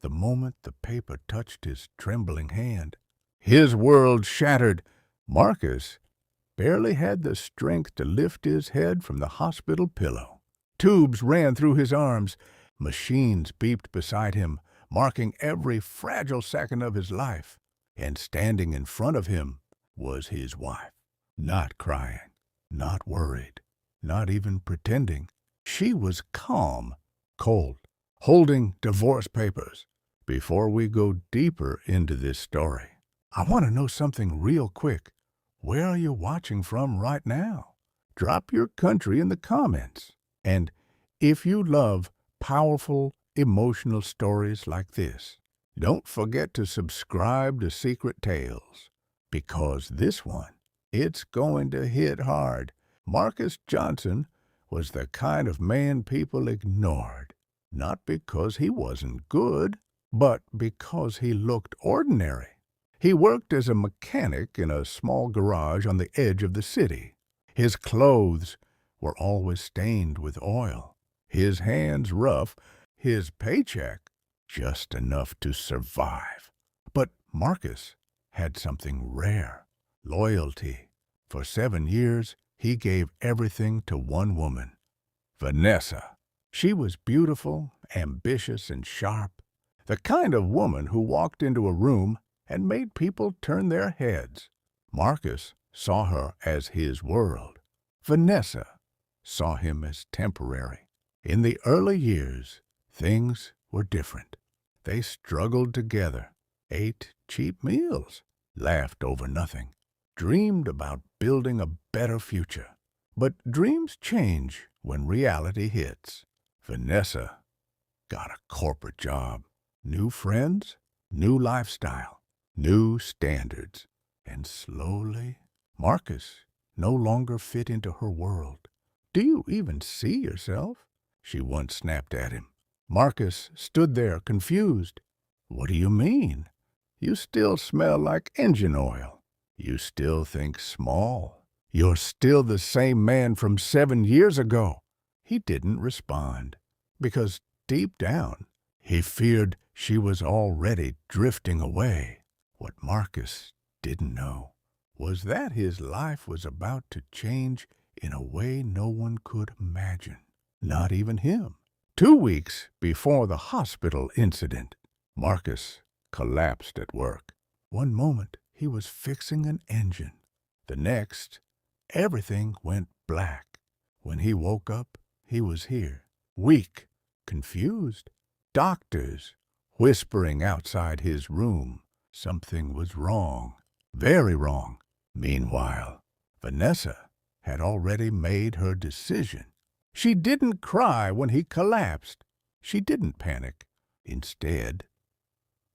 The moment the paper touched his trembling hand, his world shattered. Marcus barely had the strength to lift his head from the hospital pillow. Tubes ran through his arms. Machines beeped beside him, marking every fragile second of his life. And standing in front of him was his wife, not crying, not worried, not even pretending. She was calm, cold, holding divorce papers. Before we go deeper into this story, I want to know something real quick. Where are you watching from right now? Drop your country in the comments. And if you love powerful, emotional stories like this, don't forget to subscribe to Secret Tales, because this one, it's going to hit hard. Marcus Johnson was the kind of man people ignored, not because he wasn't good, but because he looked ordinary. He worked as a mechanic in a small garage on the edge of the city. His clothes were always stained with oil, his hands rough, his paycheck just enough to survive. But Marcus had something rare: loyalty. For 7 years, he gave everything to one woman, Vanessa. She was beautiful, ambitious, and sharp, the kind of woman who walked into a room and made people turn their heads. Marcus saw her as his world. Vanessa saw him as temporary. In the early years, things were different. They struggled together, ate cheap meals, laughed over nothing, dreamed about building a better future. But dreams change when reality hits. Vanessa got a corporate job, new friends, new lifestyle, new standards. And slowly, Marcus no longer fit into her world. "Do you even see yourself?" she once snapped at him. Marcus stood there, confused. "What do you mean? You still smell like engine oil. You still think small. You're still the same man from 7 years ago." He didn't respond, because deep down, he feared she was already drifting away. What Marcus didn't know was that his life was about to change in a way no one could imagine, not even him. 2 weeks before the hospital incident, Marcus collapsed at work. One moment, he was fixing an engine. The next, everything went black. When he woke up, he was here, weak, confused. Doctors whispering outside his room. Something was wrong, very wrong. Meanwhile, Vanessa had already made her decision. She didn't cry when he collapsed. She didn't panic. Instead,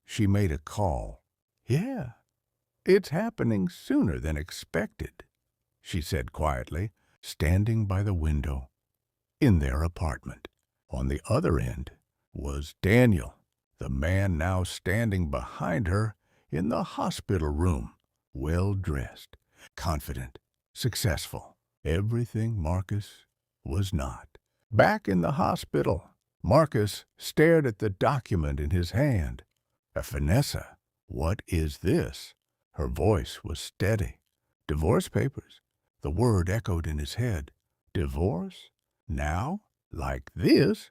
she made a call. "Yeah, it's happening sooner than expected," she said quietly, standing by the window in their apartment. On the other end was Daniel, the man now standing behind her in the hospital room, well-dressed, confident, successful. Everything Marcus was not. Back in the hospital, Marcus stared at the document in his hand. "Vanessa, what is this?" Her voice was steady. "Divorce papers." The word echoed in his head. "Divorce? Now? Like this?"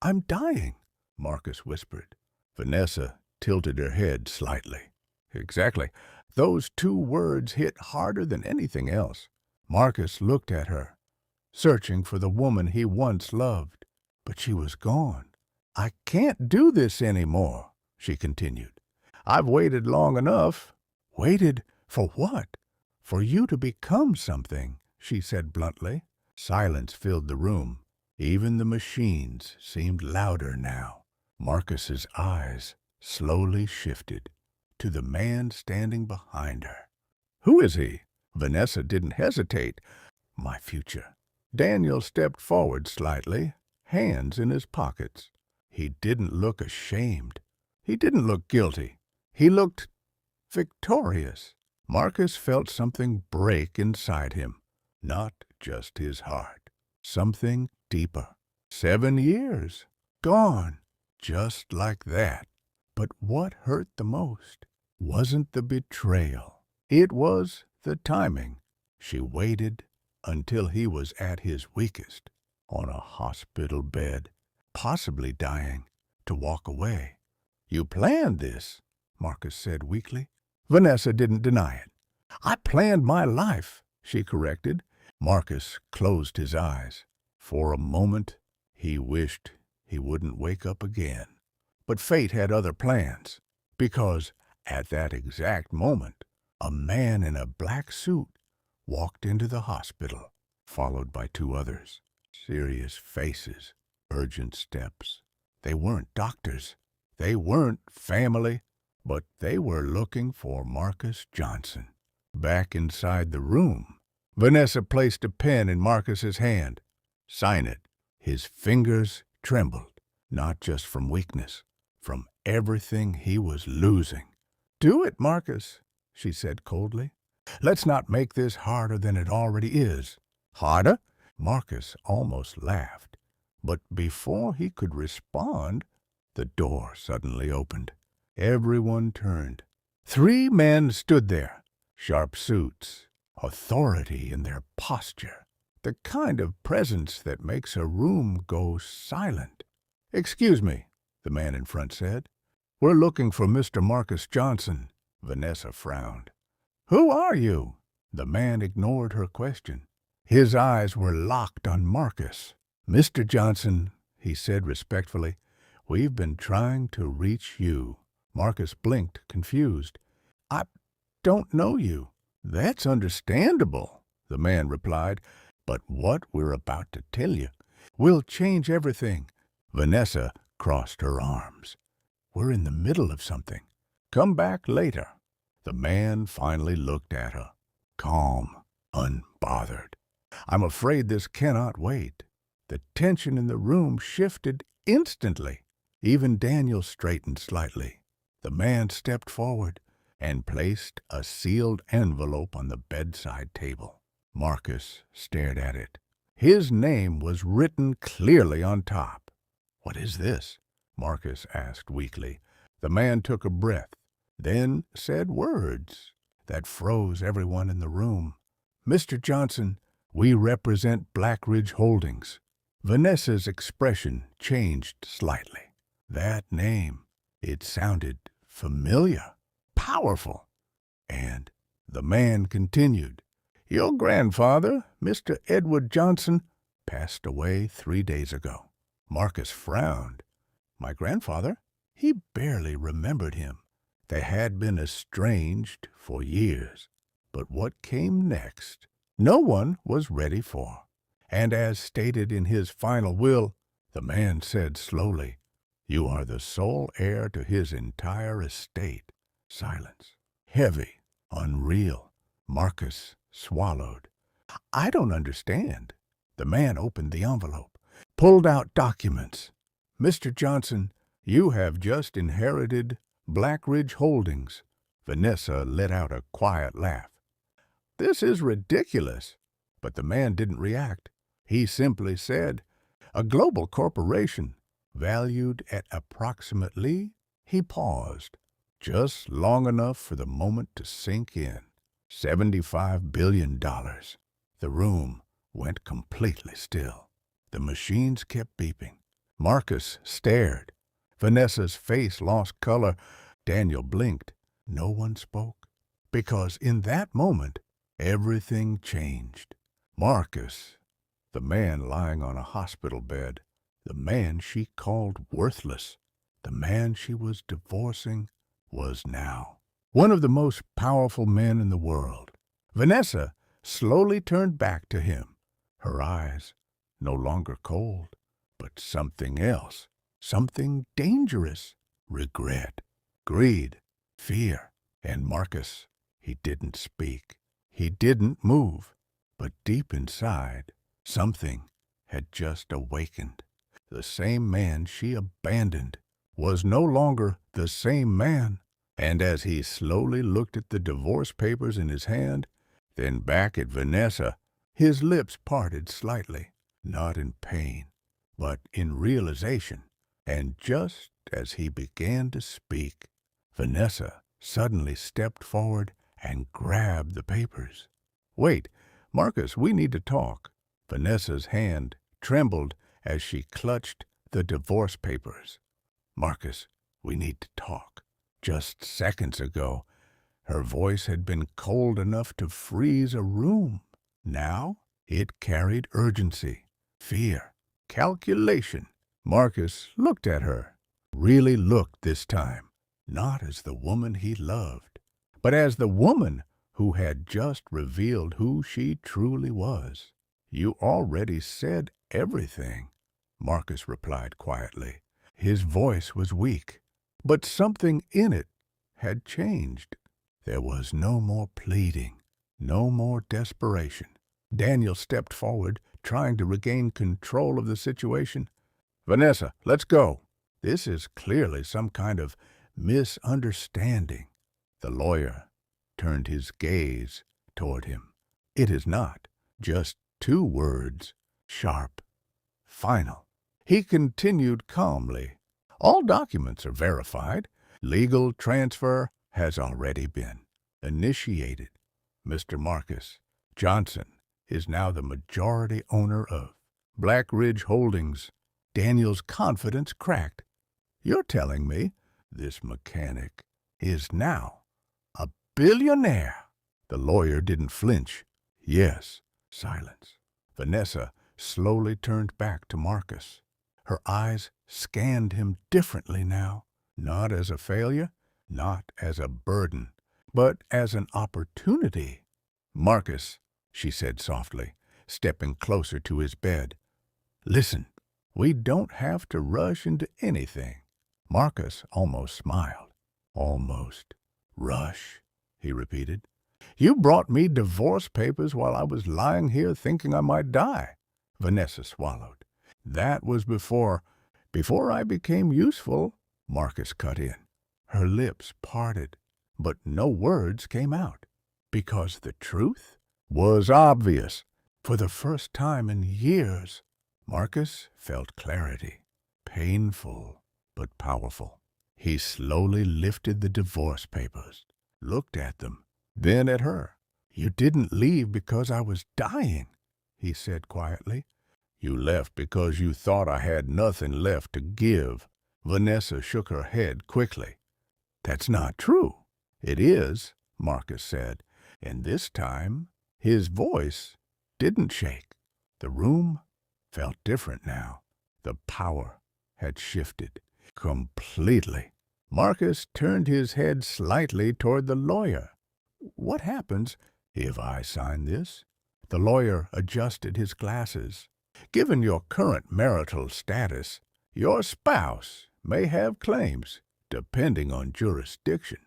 "I'm dying," Marcus whispered. Vanessa tilted her head slightly. Exactly. Those 2 words hit harder than anything else. Marcus looked at her, searching for the woman he once loved. But she was gone. "I can't do this anymore," she continued. "I've waited long enough." "Waited for what?" "For you to become something," she said bluntly. Silence filled the room. Even the machines seemed louder now. Marcus's eyes slowly shifted to the man standing behind her. "Who is he?" Vanessa didn't hesitate. "My future." Daniel stepped forward slightly, hands in his pockets. He didn't look ashamed. He didn't look guilty. He looked victorious. Marcus felt something break inside him, not just his heart. Something deeper. 7 years. Gone. Just like that. But what hurt the most wasn't the betrayal. It was the timing. She waited until he was at his weakest, on a hospital bed, possibly dying, to walk away. "You planned this," Marcus said weakly. Vanessa didn't deny it. "I planned my life," she corrected. Marcus closed his eyes. For a moment, he wished he wouldn't wake up again. But fate had other plans, because at that exact moment, a man in a black suit walked into the hospital, followed by two others. Serious faces, urgent steps. They weren't doctors. They weren't family, but they were looking for Marcus Johnson. Back inside the room, Vanessa placed a pen in Marcus's hand. "Sign it." His fingers trembled, not just from weakness, from everything he was losing. "Do it, Marcus," she said coldly. "Let's not make this harder than it already is." "Harder?" Marcus almost laughed. But before he could respond, the door suddenly opened. Everyone turned. Three men stood there, sharp suits, authority in their posture, the kind of presence that makes a room go silent. "Excuse me," the man in front said. "We're looking for Mr. Marcus Johnson." Vanessa frowned. "Who are you?" The man ignored her question. His eyes were locked on Marcus. "Mr. Johnson," he said respectfully, "we've been trying to reach you." Marcus blinked, confused. "I don't know you." "That's understandable," the man replied. "But what we're about to tell you will change everything." Vanessa crossed her arms. "We're in the middle of something. Come back later." The man finally looked at her, calm, unbothered. "I'm afraid this cannot wait." The tension in the room shifted instantly. Even Daniel straightened slightly. The man stepped forward and placed a sealed envelope on the bedside table. Marcus stared at it. His name was written clearly on top. "What is this?" Marcus asked weakly. The man took a breath, then said words that froze everyone in the room. "Mr. Johnson, we represent Black Ridge Holdings." Vanessa's expression changed slightly. That name, it sounded familiar, powerful. And the man continued, "Your grandfather, Mr. Edward Johnson, passed away 3 days ago." Marcus frowned. My grandfather? He barely remembered him. They had been estranged for years. But what came next, no one was ready for. And as stated in his final will, the man said slowly, "You are the sole heir to his entire estate." Silence. Heavy, unreal. Marcus swallowed. "I don't understand." The man opened the envelope, pulled out documents. "Mr. Johnson, you have just inherited Black Ridge Holdings." Vanessa let out a quiet laugh. "This is ridiculous." But the man didn't react. He simply said, "A global corporation, valued at approximately—" He paused, just long enough for the moment to sink in. $75 billion. The room went completely still. The machines kept beeping. Marcus stared. Vanessa's face lost color. Daniel blinked. No one spoke. Because in that moment, everything changed. Marcus, the man lying on a hospital bed, the man she called worthless, the man she was divorcing, was now one of the most powerful men in the world. Vanessa slowly turned back to him, her eyes no longer cold, but something else, something dangerous, regret, greed, fear. And Marcus, he didn't speak, he didn't move, but deep inside, something had just awakened. The same man she abandoned was no longer the same man. And as he slowly looked at the divorce papers in his hand, then back at Vanessa, his lips parted slightly, not in pain, but in realization. And just as he began to speak, Vanessa suddenly stepped forward and grabbed the papers. "Wait, Marcus, we need to talk." Vanessa's hand trembled as she clutched the divorce papers. "Marcus, we need to talk." Just seconds ago, her voice had been cold enough to freeze a room. Now it carried urgency, fear, calculation. Marcus looked at her, really looked this time, not as the woman he loved, but as the woman who had just revealed who she truly was. "You already said everything," Marcus replied quietly. His voice was weak, but something in it had changed. There was no more pleading, no more desperation. Daniel stepped forward, trying to regain control of the situation. "Vanessa, let's go. This is clearly some kind of misunderstanding." The lawyer turned his gaze toward him. "It is not. Just two words, sharp, final." He continued calmly. "All documents are verified. Legal transfer has already been initiated. Mr. Marcus Johnson is now the majority owner of Black Ridge Holdings." Daniel's confidence cracked. "You're telling me this mechanic is now a billionaire?" The lawyer didn't flinch. "Yes." Silence. Vanessa slowly turned back to Marcus. Her eyes scanned him differently now, not as a failure, not as a burden, but as an opportunity. "Marcus," she said softly, stepping closer to his bed, "listen, we don't have to rush into anything." Marcus almost smiled. "Almost rush," he repeated. "You brought me divorce papers while I was lying here thinking I might die." Vanessa swallowed. "That was before I became useful," Marcus cut in. Her lips parted, but no words came out, because the truth was obvious. For the first time in years, Marcus felt clarity, painful but powerful. He slowly lifted the divorce papers, looked at them, then at her. "You didn't leave because I was dying," he said quietly. "You left because you thought I had nothing left to give." Vanessa shook her head quickly. "That's not true." "It is," Marcus said, and this time his voice didn't shake. The room felt different now. The power had shifted completely. Marcus turned his head slightly toward the lawyer. "What happens if I sign this?" The lawyer adjusted his glasses. "Given your current marital status, your spouse may have claims, depending on jurisdiction.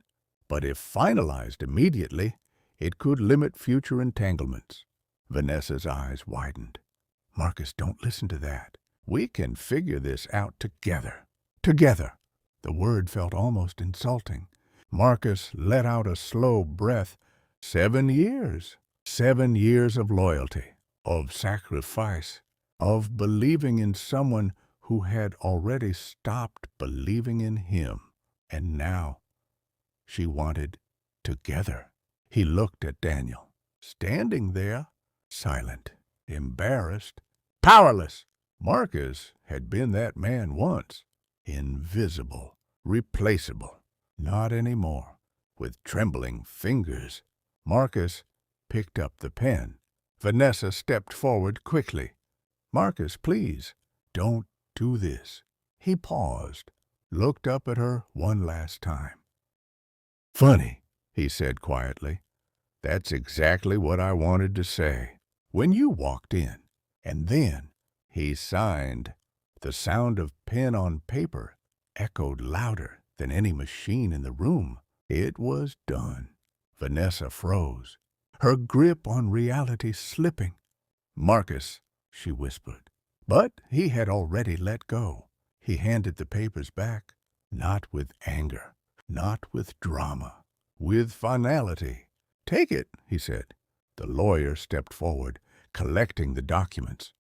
But if finalized immediately, it could limit future entanglements." Vanessa's eyes widened. "Marcus, don't listen to that. We can figure this out together." Together. The word felt almost insulting. Marcus let out a slow breath. 7 years. 7 years of loyalty, of sacrifice, of believing in someone who had already stopped believing in him. And now she wanted together. He looked at Daniel, standing there, silent, embarrassed, powerless. Marcus had been that man once. Invisible, replaceable. Not anymore. With trembling fingers, Marcus picked up the pen. Vanessa stepped forward quickly. "Marcus, please, don't do this." He paused, looked up at her one last time. "Funny," he said quietly. "That's exactly what I wanted to say when you walked in." And then he signed. The sound of pen on paper echoed louder than any machine in the room. It was done. Vanessa froze, her grip on reality slipping. "Marcus," she whispered. But he had already let go. He handed the papers back, not with anger, not with drama, with finality. "Take it," he said. The lawyer stepped forward, collecting the documents.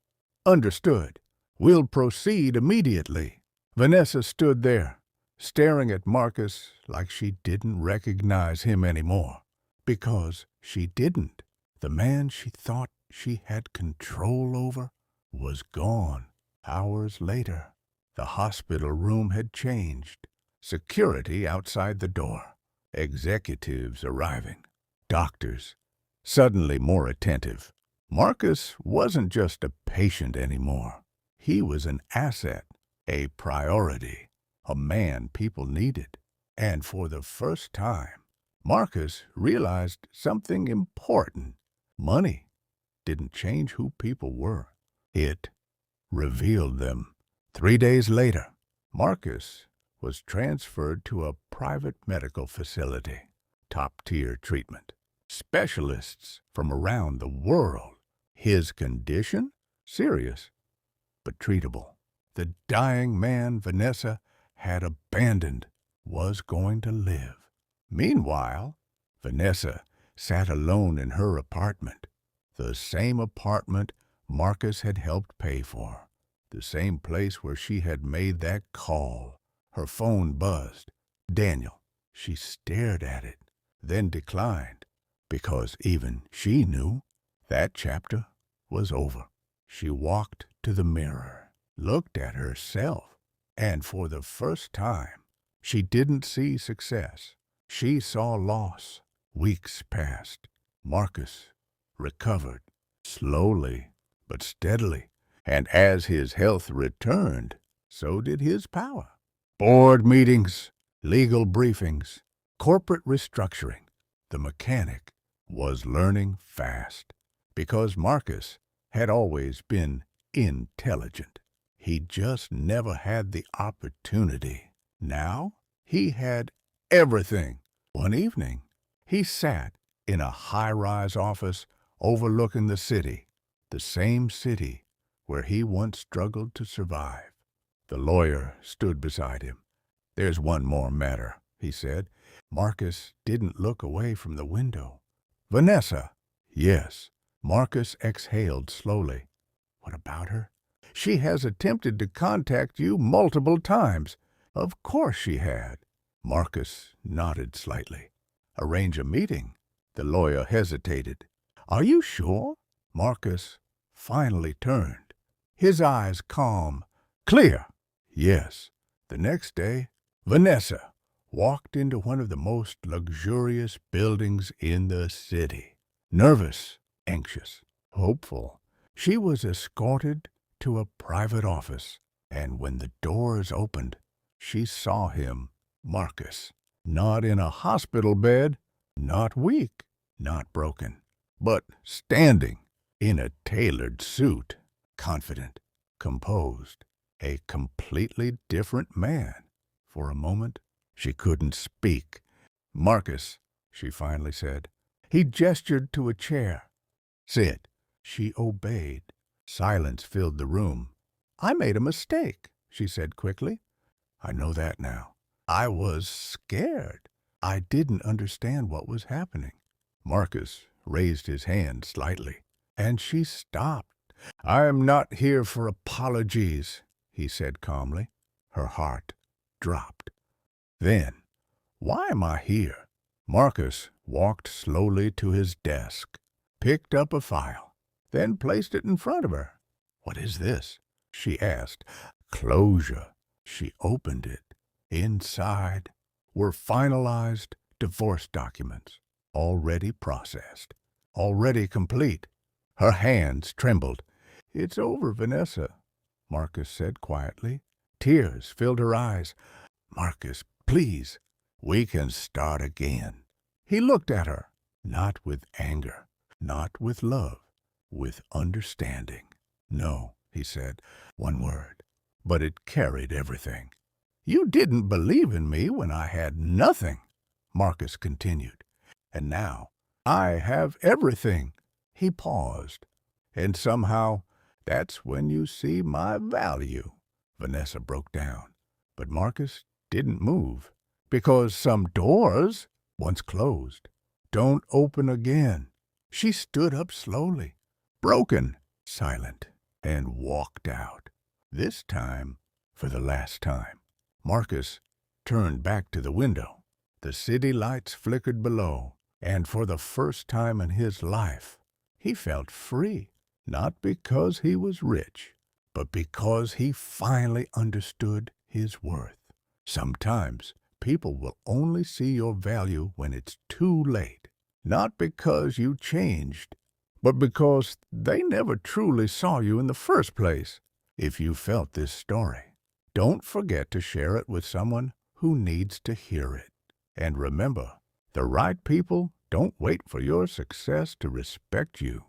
"Understood. We'll proceed immediately." Vanessa stood there, staring at Marcus like she didn't recognize him anymore. Because she didn't. The man she thought she had control over was gone. Hours later, the hospital room had changed. Security outside the door. Executives arriving. Doctors suddenly more attentive. Marcus wasn't just a patient anymore. He was an asset, a priority, a man people needed. And for the first time, Marcus realized something important. Money didn't change who people were. It revealed them. 3 days later, Marcus was transferred to a private medical facility. Top-tier treatment. Specialists from around the world. His condition? Serious, but treatable. The dying man Vanessa had abandoned was going to live. Meanwhile, Vanessa sat alone in her apartment, the same apartment Marcus had helped pay for, the same place where she had made that call. Her phone buzzed. Daniel. She stared at it, then declined, because even she knew that chapter was over. She walked to the mirror, looked at herself, and for the first time, she didn't see success. She saw loss. Weeks passed. Marcus recovered, slowly but steadily, and as his health returned, so did his power. Board meetings, legal briefings, corporate restructuring. The mechanic was learning fast, because Marcus had always been intelligent. He just never had the opportunity. Now he had everything. One evening, he sat in a high-rise office overlooking the city, the same city where he once struggled to survive. The lawyer stood beside him. "There's one more matter," he said. Marcus didn't look away from the window. "Vanessa." "Yes." Marcus exhaled slowly. "What about her?" "She has attempted to contact you multiple times." "Of course she had." Marcus nodded slightly. "Arrange a meeting." The lawyer hesitated. "Are you sure?" Marcus finally turned, his eyes calm, clear. "Yes." The next day, Vanessa walked into one of the most luxurious buildings in the city. Nervous, anxious, hopeful, she was escorted to a private office, and when the doors opened, she saw him, Marcus, not in a hospital bed, not weak, not broken, but standing in a tailored suit, confident, composed, a completely different man. For a moment, she couldn't speak. "Marcus," she finally said. He gestured to a chair. "Sit." She obeyed. Silence filled the room. "I made a mistake," she said quickly. "I know that now." "I was scared. I didn't understand what was happening." Marcus raised his hand slightly, and she stopped. "I am not here for apologies," he said calmly. Her heart dropped. Then, "Why am I here?" Marcus walked slowly to his desk, picked up a file, then placed it in front of her. "What is this?" she asked. "Closure." She opened it. Inside were finalized divorce documents, already processed, already complete. Her hands trembled. "It's over, Vanessa," Marcus said quietly. Tears filled her eyes. "Marcus, please, we can start again." He looked at her, not with anger, not with love, with understanding. "No," he said, one word, but it carried everything. "You didn't believe in me when I had nothing," Marcus continued. "And now I have everything." He paused. "And somehow that's when you see my value." Vanessa broke down. But Marcus didn't move, because some doors, once closed, don't open again. She stood up slowly, broken, silent, and walked out. This time for the last time. Marcus turned back to the window. The city lights flickered below, and for the first time in his life, he felt free, not because he was rich, but because he finally understood his worth. Sometimes people will only see your value when it's too late, not because you changed, but because they never truly saw you in the first place. If you felt this story, don't forget to share it with someone who needs to hear it. And remember, the right people don't wait for your success to respect you.